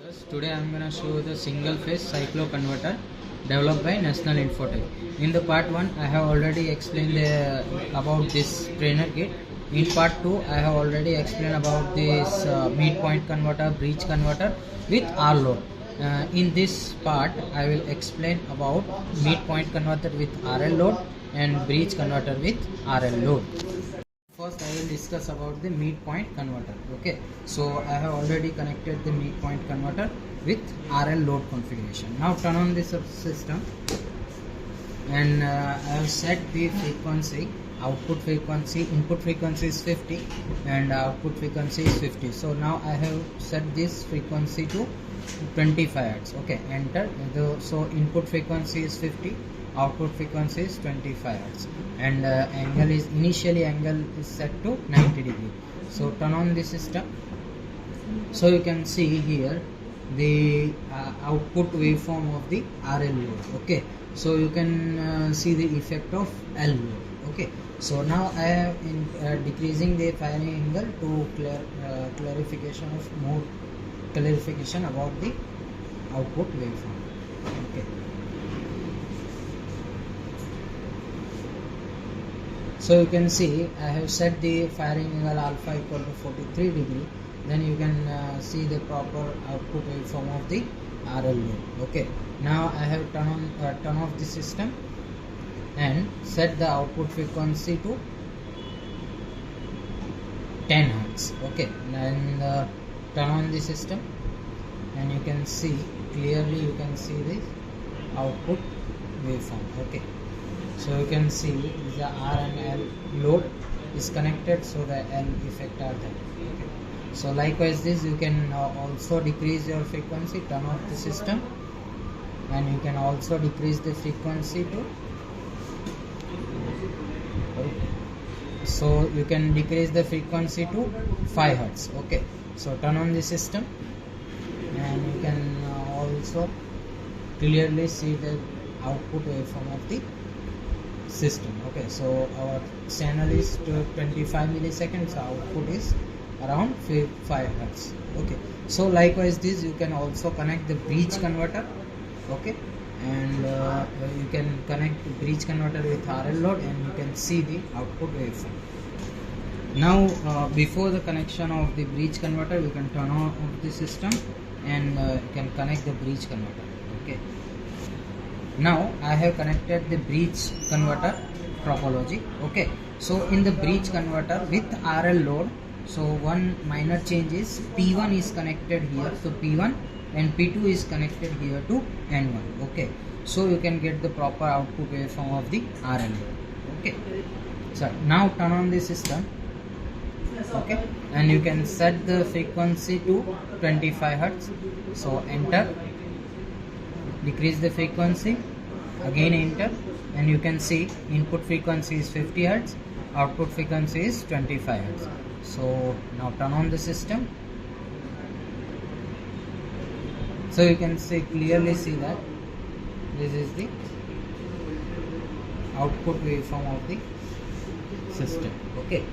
Yes, today I am going to show the single phase cycloconverter developed by National Infotech. In the part 1 I have already explained about this trainer kit. In part 2 I have already explained about this midpoint converter, bridge converter with R load. In this part I will explain about midpoint converter with RL load and bridge converter with RL load. First I will discuss about the midpoint converter. Okay, so I have already connected the midpoint converter with RL load configuration. Now turn on this system and I have set the frequency. Output frequency, input frequency is 50 and output frequency is 50. So now I have set this frequency to 25 Hz. Okay, enter. So input frequency is 50, output frequency is 25 Hz, and initially angle is set to 90 degree. So turn on the system. So you can see here the output waveform of the RL load. Okay, so you can see the effect of L load. Okay, so now I have decreasing the firing angle to more clarification about the output waveform. Okay, so you can see I have set the firing angle alpha equal to 43 degree. Then you can see the proper output waveform of the RL load. Okay, now I have turn off the system and set the output frequency to 10 Hz. Okay, and turn on the system and you can see clearly, you can see the output waveform. Okay, so you can see the R and L load is connected, so the L effect are there. Okay, so likewise this you can also decrease your frequency. Turn off the system and you can also decrease the frequency to, so you can decrease the frequency to 5 Hz. Okay, so turn on the system and you can also clearly see the output waveform of the system. Okay, so our channel is to 25 milliseconds, output is around 5 Hz. Okay, so likewise this you can also connect the bridge converter. Okay, and you can connect the bridge converter with RL load and you can see the output waveform. Now before the connection of the bridge converter, you can turn off the system and you can connect the bridge converter. Okay, now I have connected the bridge converter topology. Okay, so in the bridge converter with RL load, so one minor change is P1 is connected here to P1 and P2 is connected here to N1. Okay, so you can get the proper output waveform of the RL load. Okay, so now turn on the system. Okay, and you can set the frequency to 25 Hz. So enter, decrease the frequency, again enter, and you can see input frequency is 50 Hz, output frequency is 25 Hz. So now turn on the system. So you can clearly see that this is the output waveform of the system. Okay,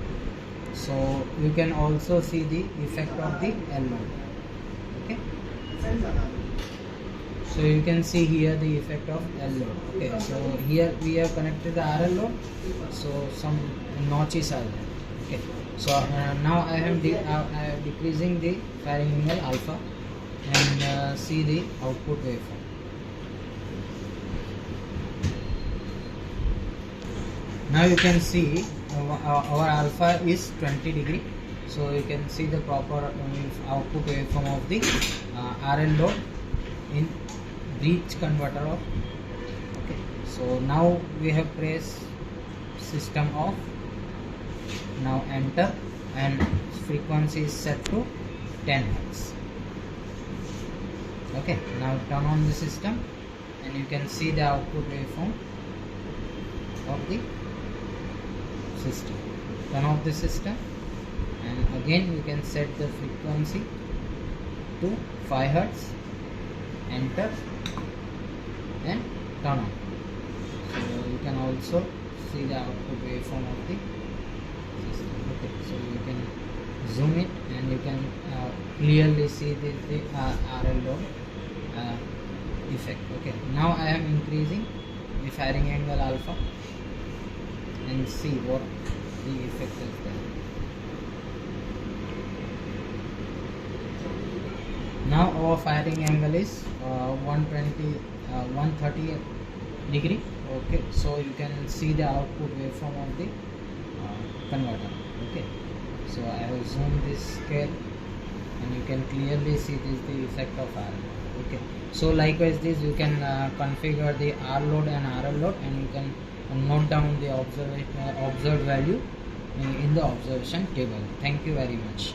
so you can also see the effect of the L load. Okay, so you can see here the effect of L load. Okay, so here we have connected the RL load, so some notches are there. Okay, so now I am decreasing the firing angle alpha and see the output waveform. Now you can see our alpha is 20 degree, so you can see the proper output waveform of the RL load in bridge converter of. Okay, so now we have pressed system off. Now enter and frequency is set to 10 Hz. Okay, now turn on the system and you can see the output waveform of the system. Turn off the system and again you can set the frequency to 5 Hz, enter and turn on. So you can also see the output waveform of the system. Okay, so you can zoom it, and you can clearly see the RL load effect. Okay, now I am increasing the firing angle alpha and see what the effect is there. Now our firing angle is 130 degree. Okay, so you can see the output waveform of the converter. Okay, so I have zoomed this scale and you can clearly see this the effect of R. Okay, so likewise this you can configure the R load and RL load, and you can note down the observed value in the observation table. Thank you very much.